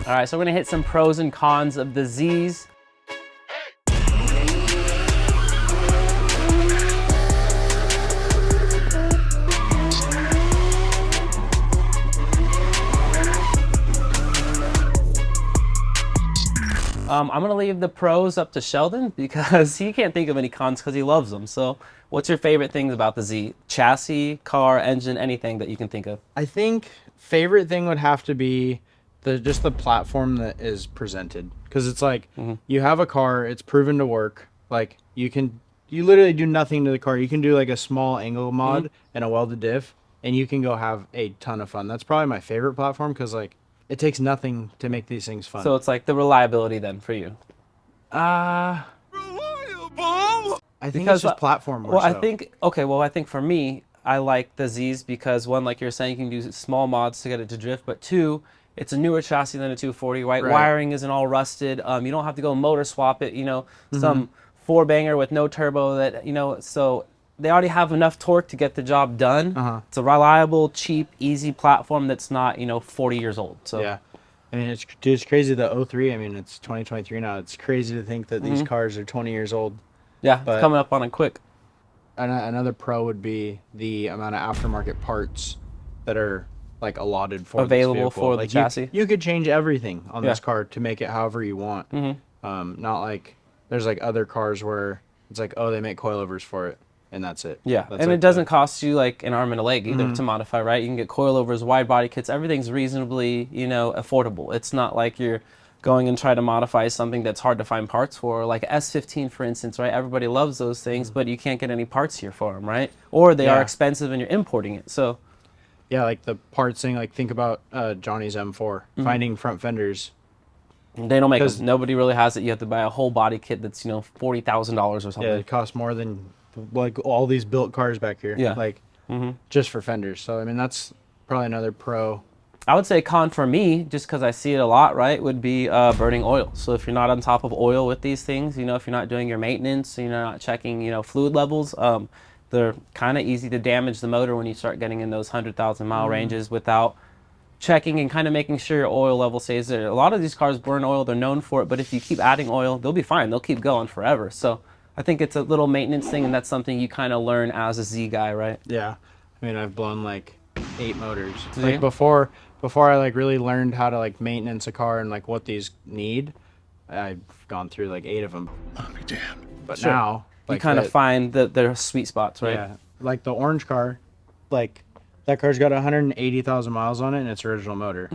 All right, so we're gonna hit some pros and cons of the Z's. I'm gonna leave the pros up to Sheldon because he can't think of any cons because he loves them. So what's your favorite things about the Z? Chassis, car, engine, anything that you can think of? I think favorite thing would have to be just the platform that is presented, because it's like you have a car, it's proven to work. Like you literally do nothing to the car. You can do like a small angle mod and a welded diff, and you can go have a ton of fun. That's probably my favorite platform because like it takes nothing to make these things fun. So it's like the reliability then for you. Reliable. I think Because, it's just platform more Well, so. I think for me, I like the Z's because one, like you're saying, you can do small mods to get it to drift, but two, it's a newer chassis than a 240, right? Wiring isn't all rusted. You don't have to go motor swap it, some four banger with no turbo that, so they already have enough torque to get the job done. It's a reliable, cheap, easy platform that's not, 40 years old. So yeah. I mean, it's crazy, the 03, I mean, it's 2023 now. It's crazy to think that these cars are 20 years old. Yeah, But it's coming up on it quick. another pro would be the amount of aftermarket parts that are like allotted for Available this vehicle. for the Like chassis. You could change everything on this car to make it however you want. Not like there's like other cars where it's like, oh, they make coilovers for it and that's it. Yeah, That's and like it doesn't cost you like an arm and a leg either to modify, right? You can get coilovers, wide body kits, everything's reasonably, affordable. It's not like you're going and try to modify something that's hard to find parts for, like S15, for instance, right? Everybody loves those things, but you can't get any parts here for them, right? Or they are expensive and you're importing it, so. Yeah, like the parts thing, like think about Johnny's M4, finding front fenders. They don't make them. Nobody really has it. You have to buy a whole body kit that's, $40,000 or something. Yeah, it costs more than like all these built cars back here. Yeah. Like just for fenders. So I mean that's probably another pro. I would say con for me, just because I see it a lot, right, would be burning oil. So if you're not on top of oil with these things, if you're not doing your maintenance, you're not checking, fluid levels, they're kind of easy to damage the motor when you start getting in those 100,000 mile ranges without checking and kind of making sure your oil level stays there. A lot of these cars burn oil, they're known for it, but if you keep adding oil, they'll be fine. They'll keep going forever. So I think it's a little maintenance thing, and that's something you kind of learn as a Z guy, right? Yeah. I mean, I've blown like 8 motors. Did like you? before I like really learned how to like maintenance a car and like what these need, I've gone through like 8 of them. I'll be damned. But Sure. now You like kind of find their sweet spots, right? Yeah. Like the orange car, like that car's got 180,000 miles on it and it's original motor.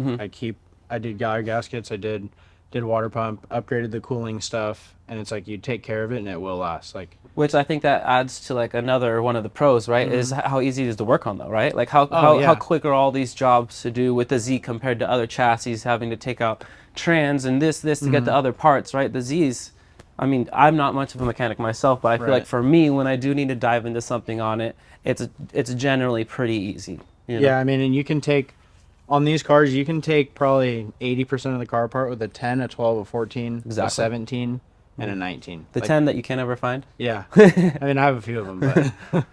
I did gallery gaskets, I did water pump, upgraded the cooling stuff, and it's like you take care of it and it will last. Like Which I think that adds to like another one of the pros, right? Is how easy it is to work on, though, right? Like how quick are all these jobs to do with the Z compared to other chassis having to take out trans and this to get the other parts, right? The Z's, I mean, I'm not much of a mechanic myself, but I feel like for me, when I do need to dive into something on it, it's generally pretty easy. Yeah, I mean, and you can take on these cars, you can take probably 80% of the car apart with a 10, a 12, a 14, a 17, and a 19. The 10 that you can't ever find? Yeah. I mean, I have a few of them, but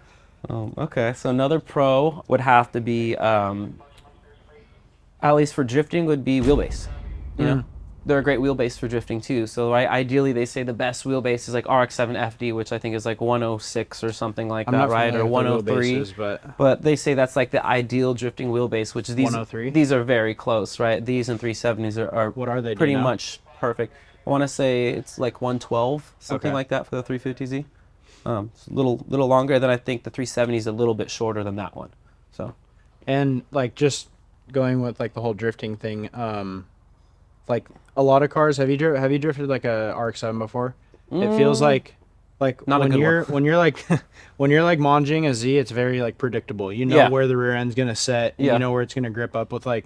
Okay, so another pro would have to be, at least for drifting, would be wheelbase. You know, they're a great wheelbase for drifting too. So ideally, they say the best wheelbase is like RX-7 FD, which I think is like 106 or something like I'm that, not right? familiar Or with the 103. wheelbases, But they say that's like the ideal drifting wheelbase, which is these 103? These are very close, right? These and 370s are What are they, do you pretty know? much perfect. I want to say it's like 112, something Okay. like that for the 350Z. It's a little longer than I think the 370 is a little bit shorter than that one. So and like just going with like the whole drifting thing, like a lot of cars, have you drifted like a RX-7 before? It feels like Not a when good you're one. when you're like when you're like monging a Z, it's very like predictable. You know Yeah. where the rear end's gonna set, and Yeah. you know where it's gonna grip up with with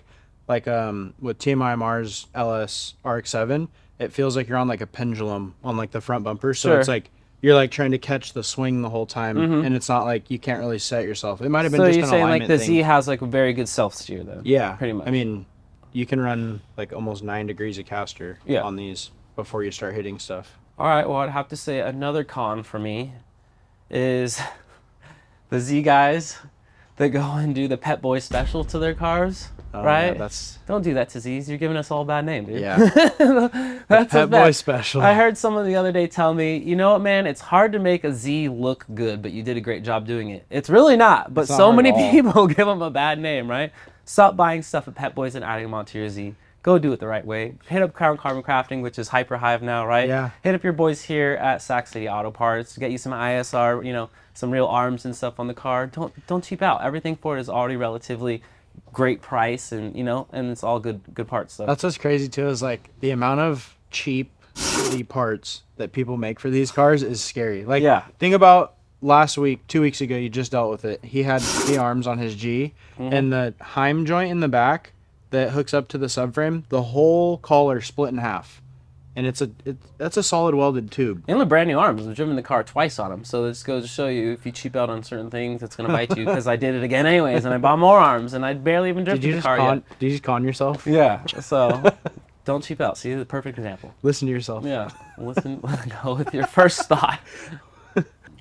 TMIMR's LS RX-7. It feels like you're on like a pendulum on like the front bumper, so Sure. it's like you're like trying to catch the swing the whole time, and it's not like you can't really set yourself. It might have been so just you're an saying like alignment the thing. Z has like a very good self steer then? Yeah, pretty much. I mean, you can run like almost 9 degrees of caster on these before you start hitting stuff. All right, well, I'd have to say another con for me is the Z guys that go and do the Pet Boy special to their cars, Oh, right? Yeah, that's Don't do that to Z's. You're giving us all a bad name, dude. yeah. That's Pet what's bad. Boy special. I heard someone the other day tell me, you know what, man? It's hard to make a Z look good, but you did a great job doing it. It's really not, but It's not so hard many at all. people give them a bad name, right? Stop buying stuff at Pet Boys and adding them onto your Z. Go do it the right way. Hit up Crown Carbon Crafting, which is Hyper Hive now, right? Yeah. Hit up your boys here at Sac City Auto Parts. Get you some ISR, you know, some real arms and stuff on the car. Don't cheap out. Everything for it is already relatively great price, and you know, and it's all good parts. So That's what's crazy too, is like the amount of cheap shitty parts that people make for these cars is scary. Like, Yeah. think about last week, 2 weeks ago, you just dealt with it. He had the arms on his G, and the Heim joint in the back that hooks up to the subframe, the whole collar split in half, and that's a solid welded tube. and the brand new arms. I've driven the car twice on them, so this goes to show you if you cheap out on certain things, it's gonna bite you. Because I did it again anyways, and I bought more arms, and I barely even drifted the car yet. Did you just con yourself? Yeah. So don't cheap out. See, the perfect example. Listen to yourself. Yeah. Listen. Go with your first thought.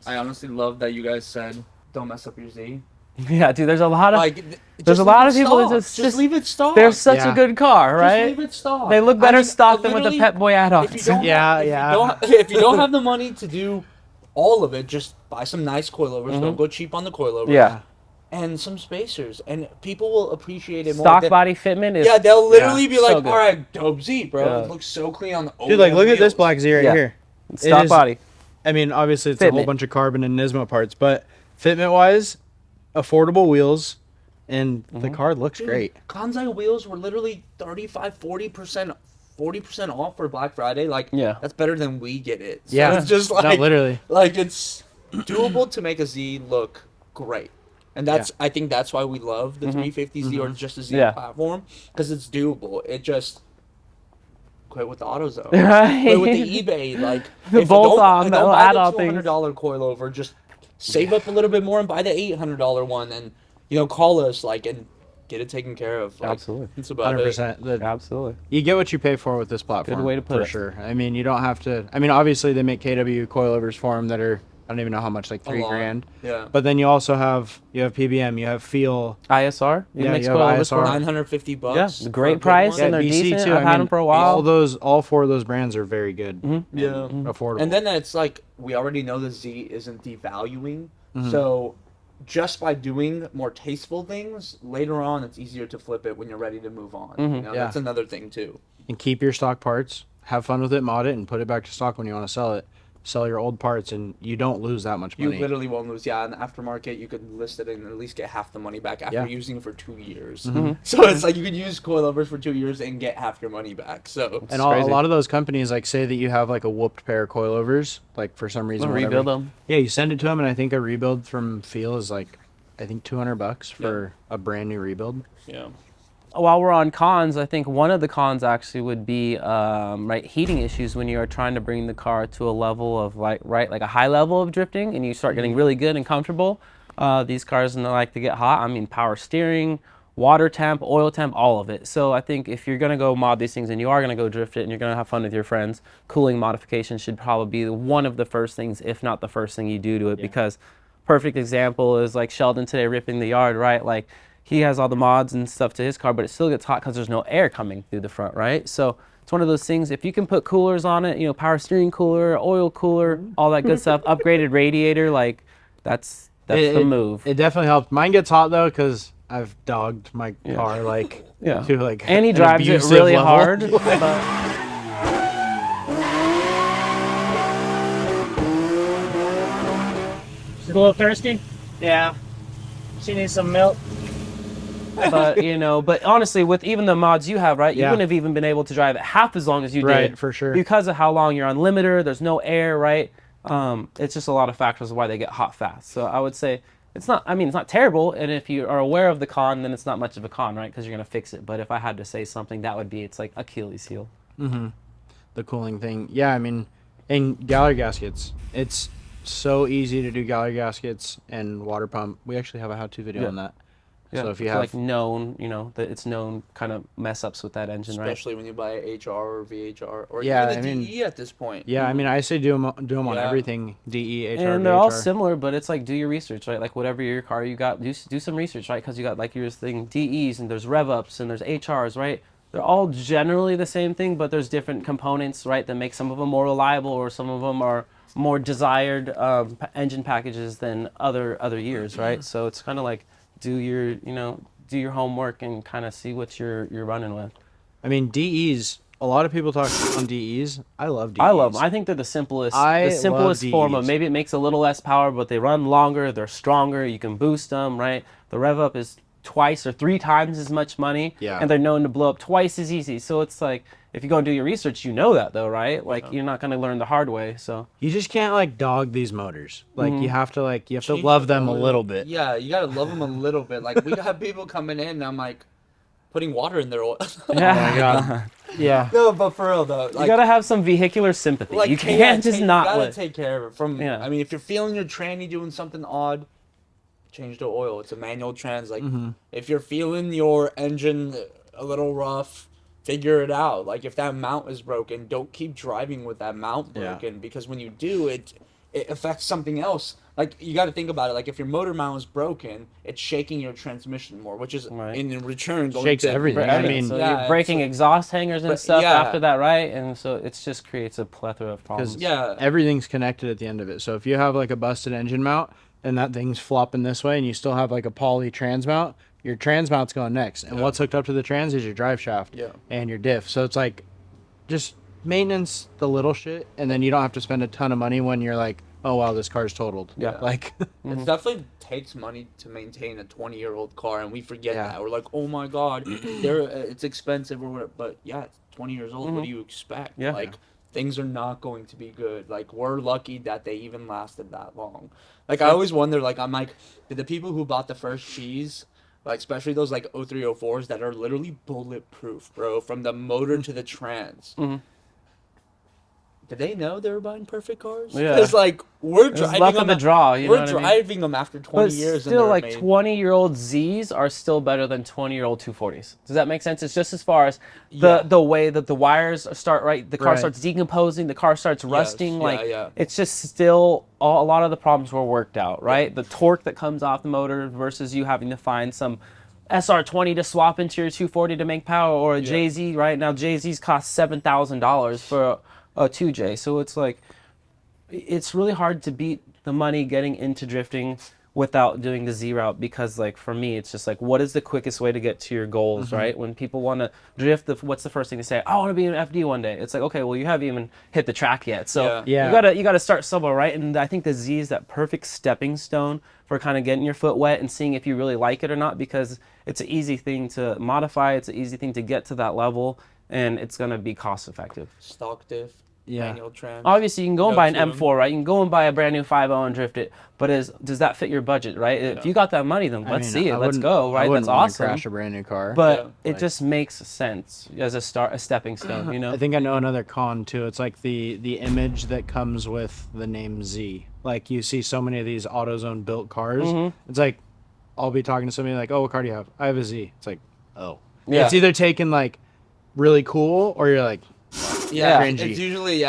I honestly love that you guys said don't mess up your Z. Yeah, dude. There's a lot of Like, there's just a lot of leave it people that stock. just leave it stock. they're such Yeah. a good car, Just right? leave it stock. They look better I mean, stock than with the literally, Pet Boy add-ons. If you don't, Yeah, if yeah. You don't, if you don't have the money to do all of it, just buy some nice coilovers. Don't go cheap on the coilovers. Yeah. And some spacers, and people will appreciate it more. Stock body fitment is Yeah, they'll literally be so like, good. "All right, dope Z, bro. Yeah. It looks so clean on the." Dude, like, look at this wheels." black Z right Yeah. here. stock is- body. I mean, obviously it's a whole Fitment. bunch of carbon and Nismo parts, but fitment wise, affordable wheels, and the car looks Dude, great. Kansai wheels were literally 35, 40% off for Black Friday. Like, Yeah. that's better than we get it. So Yeah, it's just no, like, literally. like it's doable to make a Z look great. And that's, I think that's why we love the 350Z or just a Z Yeah. platform, because it's doable. It just quit with the AutoZone. Right. Quit with the eBay. Like, The if bolt-on, don't that'll buy add the all $200 coilover, just save up a little bit more and buy the $800 one, and you know, call us like and get it taken care of. Like, Absolutely. it's about it. 100%. Absolutely. You get what you pay for with this platform. way to put for it. sure. I mean, you don't have to. I mean, obviously they make KW coilovers for them that are, I don't even know how much, like A $3 lot. grand. Yeah. But then you also have PBM, you have Feel. ISR. Yeah, mix you have coilovers ISR. for 'em. $950. Yeah, great for a good price, one. and they're decent. I've had them for a while. All four of those brands are very good. Yeah. Affordable. And then it's like we already know the Z isn't devaluing, Mm-hmm. so just by doing more tasteful things later on, it's easier to flip it when you're ready to move on. You know, Yeah. that's another thing too. And keep your stock parts, have fun with it, mod it, and put it back to stock when you want to sell it. Sell your old parts, and you don't lose that much You money. literally won't lose. Yeah, in the aftermarket, you could list it and at least get half the money back after Yeah. using it for 2 years. So it's like you could use coilovers for 2 years and get half your money back. So And It's crazy. a lot of those companies, like, say that you have like a whooped pair of coilovers, like for some reason, whatever. Rebuild them. Yeah, you send it to them, and I think a rebuild from Feel is like, I think $200 for a brand new rebuild. yeah. While we're on cons, I think one of the cons actually would be right, heating issues when you are trying to bring the car to a level of like a high level of drifting, and you start getting really good and comfortable. These cars like to get hot. I mean, power steering, water temp, oil temp, all of it. So I think if you're gonna go mod these things and you are gonna go drift it and you're gonna have fun with your friends, cooling modification should probably be one of the first things, if not the first thing you do to it. Because perfect example is like Sheldon today ripping the yard, right? Like, he has all the mods and stuff to his car, but it still gets hot because there's no air coming through the front, right? So it's one of those things, if you can put coolers on it, you know, power steering cooler, oil cooler, all that good stuff, upgraded radiator, like, that's the move. It definitely helped. Mine gets hot though, because I've dogged my car like Yeah. to like. And he an drives it abusive really level. hard. but- She's a little thirsty? Yeah. She needs some milk. but you know, but honestly, with even the mods you have, right, you Yeah. wouldn't have even been able to drive it half as long as you Right, did, for sure. because of how long you're on limiter. There's no air, right? It's just a lot of factors of why they get hot fast. So I would say it's not. I mean, it's not terrible, and if you are aware of the con, then it's not much of a con, right? Because you're gonna fix it. But if I had to say something, that would be it's like Achilles heel. The cooling thing. Yeah, I mean, and gallery gaskets. It's so easy to do gallery gaskets and water pump. We actually have a how-to video Yeah. on that. Yeah, So if you for, have like known, that it's known kind of mess ups with that engine, right? Especially when you buy a HR or VHR or Yeah, even I a mean- DE at this point. yeah, I mean, I say do them on Yeah. everything. DE, HR, And they're all VHR. similar, but it's like do your research, right? Like whatever your car you got, do some research, right? Because you got like your thing DEs and there's rev ups and there's HRs, right? They're all generally the same thing, but there's different components, right, that make some of them more reliable or some of them are more desired engine packages than other years, right? So it's kind of like do your homework and kind of see what you're running with. I mean, DEs. A lot of people talk on DEs. I love DEs. I love them. I think they're the simplest. I The simplest love form of DEs. maybe it makes a little less power, but they run longer. They're stronger. You can boost them, right? The rev up is twice or 3 times as much money, Yeah. and they're known to blow up twice as easy. So it's like if you go and do your research, you know that though, right? Like you're not gonna learn the hard way. So You just can't like dog these motors. Like you have to Change love the them a oil. little bit. Yeah, you gotta love them a little bit. Like we have people coming in, and I'm like putting water in their oil. my God. Yeah. No, but for real though, you like, gotta have some vehicular sympathy. You can't just not You gotta let. take care of it. Yeah. I mean, if you're feeling your tranny doing something odd, change the oil. It's a manual trans. Like, if you're feeling your engine a little rough, figure it out. Like, if that mount is broken, don't keep driving with that mount Yeah. broken because when you do, it affects something else. Like, you got to think about it. Like, if your motor mount is broken, it's shaking your transmission more, which is Right. in return going Shakes to everything. Right, I mean- so Yeah, you're breaking it's- exhaust hangers and but- stuff yeah. after that, right? And so it just creates a plethora of problems. Yeah. Everything's connected at the end of it. So if you have like a busted engine mount and that thing's flopping this way and you still have like a poly trans mount, your trans mount's going next. And what's hooked up to the trans is your drive shaft Yeah. and your diff. So it's like just maintenance the little shit and then you don't have to spend a ton of money when you're like, oh wow, this car's totaled. Yeah. Like It definitely takes money to maintain a 20-year-old car, and we forget Yeah. that. We're like, oh my god, it's expensive or whatever. But yeah, it's 20 years old. What do you expect? Yeah. Like, things are not going to be good. Like, we're lucky that they even lasted that long. Like, I always wonder, like, I'm like, did the people who bought the first cheese, like, especially those, like, 0304s that are literally bulletproof, bro, from the motor to the trans, did they know they were buying perfect cars? Yeah. Because, like, we're It's driving luck them of the at- draw. You know we're what I mean? driving them after 20 But years. still, and like they're made. 20-year-old Z's are still better than 20-year-old 240s. Does that make sense? It's just as far as Yeah. the way that the wires start, right? The car Right. starts decomposing, the car starts rusting. yeah, Like yeah. it's just still a lot of the problems were worked out, right? The torque that comes off the motor versus you having to find some SR20 to swap into your 240 to make power, or a JZ. Right now, JZs cost $7,000 for a 2J. So it's like it's really hard to beat the money getting into drifting without doing the Z route, because like for me it's just like, what is the quickest way to get to your goals, right? When people want to drift, what's the first thing to say? I want to be an FD one day. It's like, okay, well, you haven't even hit the track yet, so Yeah. you gotta start somewhere, right? And I think the Z is that perfect stepping stone for kind of getting your foot wet and seeing if you really like it or not, because it's an easy thing to modify, it's an easy thing to get to that level, and it's going to be cost effective. Stock diff, Yeah. manual trans. Obviously, you can go and No buy an tune. M4, right? You can go and buy a brand new 5.0 and drift it, but does that fit your budget, right? If you got that money, then let's see it. Let's go, right? I That's wouldn't wanna awesome. crash a brand new car. But Yeah. it just makes sense as a stepping stone, you know? I think I know another con too. It's like the image that comes with the name Z. Like you see so many of these AutoZone built cars. It's like I'll be talking to somebody like, "Oh, what car do you have?" I have a Z. It's like, "Oh." Yeah. It's either taken like really cool or you're like, Yeah, cringy. it's usually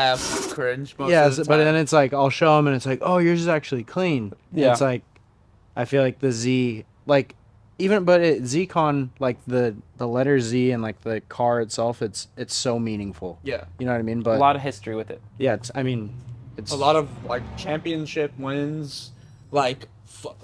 cringe. Most yeah, of the but time. then it's like I'll show them and it's like, "Oh, yours is actually clean." Yeah. It's like I feel like the Z like Z-Con, like the letter Z and like the car itself, it's so meaningful. yeah, You know what I mean? A But lot of history with it. yeah, it's a lot of like championship wins, like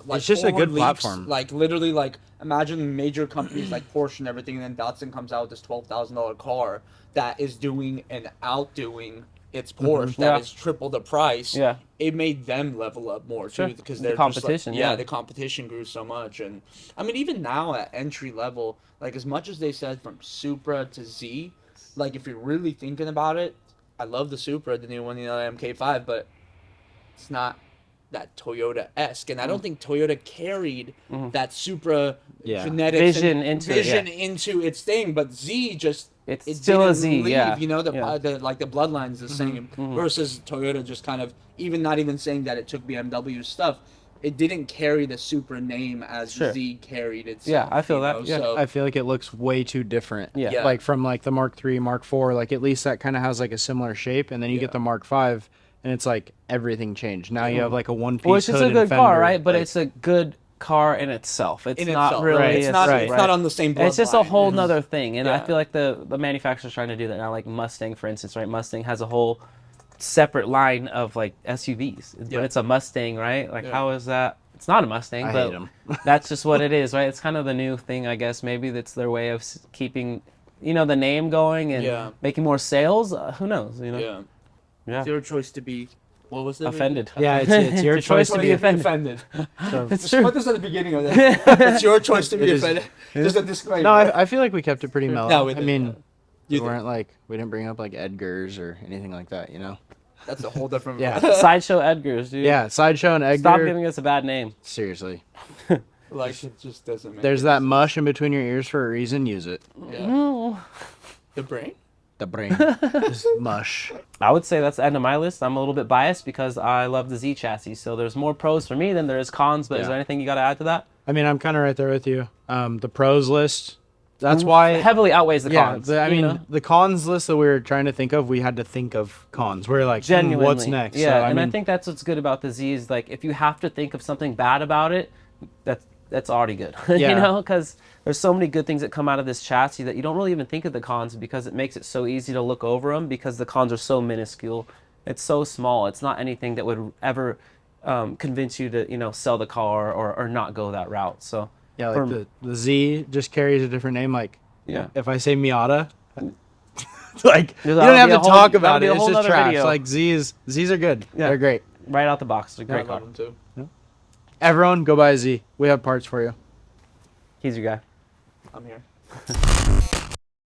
It's just a good forward leaps, platform. Like literally, like imagine major companies like Porsche and everything, and then Datsun comes out with this $12,000 car that is doing and outdoing its Porsche Yeah. that is triple the price. Yeah. It made them level up more Sure. too, because The they're competition, Just like, yeah. the competition grew so much, and I mean even now at entry level, like as much as they said from Supra to Z, like if you're really thinking about it, I love the Supra, the new one, the MK5, but it's not that Toyota-esque, and I don't think Toyota carried that Supra Yeah. genetics Vision and into it, vision yeah. into its thing, but Z just It's it still a didn't Z, leave, yeah. you know, the Yeah. like the bloodline's the same versus Toyota just kind of even not even saying that it took BMW stuff, it didn't carry the Supra name as Sure. the Z carried itself. Yeah, I feel you that, know? yeah. So, I feel like it looks way too different. Yeah. Yeah. Like from like the Mark III, Mark IV, like at least that kind of has like a similar shape, and then you get Yeah. the Mark V, and it's like everything changed. Now you have like a one-piece Which is hood a and good fender, car, right? But like- it's a good car in itself. It's in not itself, really. right. It's not. right. It's not on the same. It's just a bloodline. whole It's- nother thing, and I Yeah. feel like the manufacturer's trying to do that now. Like Mustang, for instance, right? Mustang has a whole separate line of like SUVs, Yeah. but it's a Mustang, right? Like, Yeah. how is that? It's not a Mustang, I but hate 'em. that's just what it is, right? It's kind of the new thing, I guess. Maybe that's their way of keeping, the name going and Yeah. making more sales. Who knows? Yeah. Yeah. It's your choice to be. What was it? Offended. Yeah, it's your choice to be offended. So- It's Just true. put this at the beginning of this. It's your choice to be It is. offended. Just a disclaimer. No, I feel like we kept it pretty mellow. No, we I did, mean, yeah. we You weren't like we didn't bring up like Edgar's or anything like that, you know. That's a whole different. Yeah. Sideshow Edgar's, dude. Yeah, Sideshow and Edgar. Stop giving us a bad name. Seriously, Like it just doesn't. Make there's any that sense. mush in between your ears for a reason. Use it. Yeah. The brain. The brain, just mush. I would say that's the end of my list. I'm a little bit biased because I love the Z chassis. So there's more pros for me than there is cons. But is Yeah. there anything you got to add to that? I mean, I'm kind of right there with you. The pros list. That's why. Heavily outweighs the Yeah, cons. I you mean, know? the cons list that we were trying to think of, we had to think of cons. We're like, Genuinely. what's next? Yeah, So, and I mean, think that's what's good about the Z is like if you have to think of something bad about it, that's already good. Yeah. Because there's so many good things that come out of this chassis that you don't really even think of the cons because it makes it so easy to look over them because the cons are so minuscule. It's so small. It's not anything that would ever convince you to sell the car or not go that route. So yeah, like for- the Z just carries a different name. Like, yeah. if I say Miata, like you That'll don't have be to a whole- talk that'll about be it. a It's whole just nother trash. video. Like Z's are good. Yeah. They're great. Right out the box. It's a I great love car. them too. Everyone, go buy a Z. We have parts for you. He's your guy. I'm here.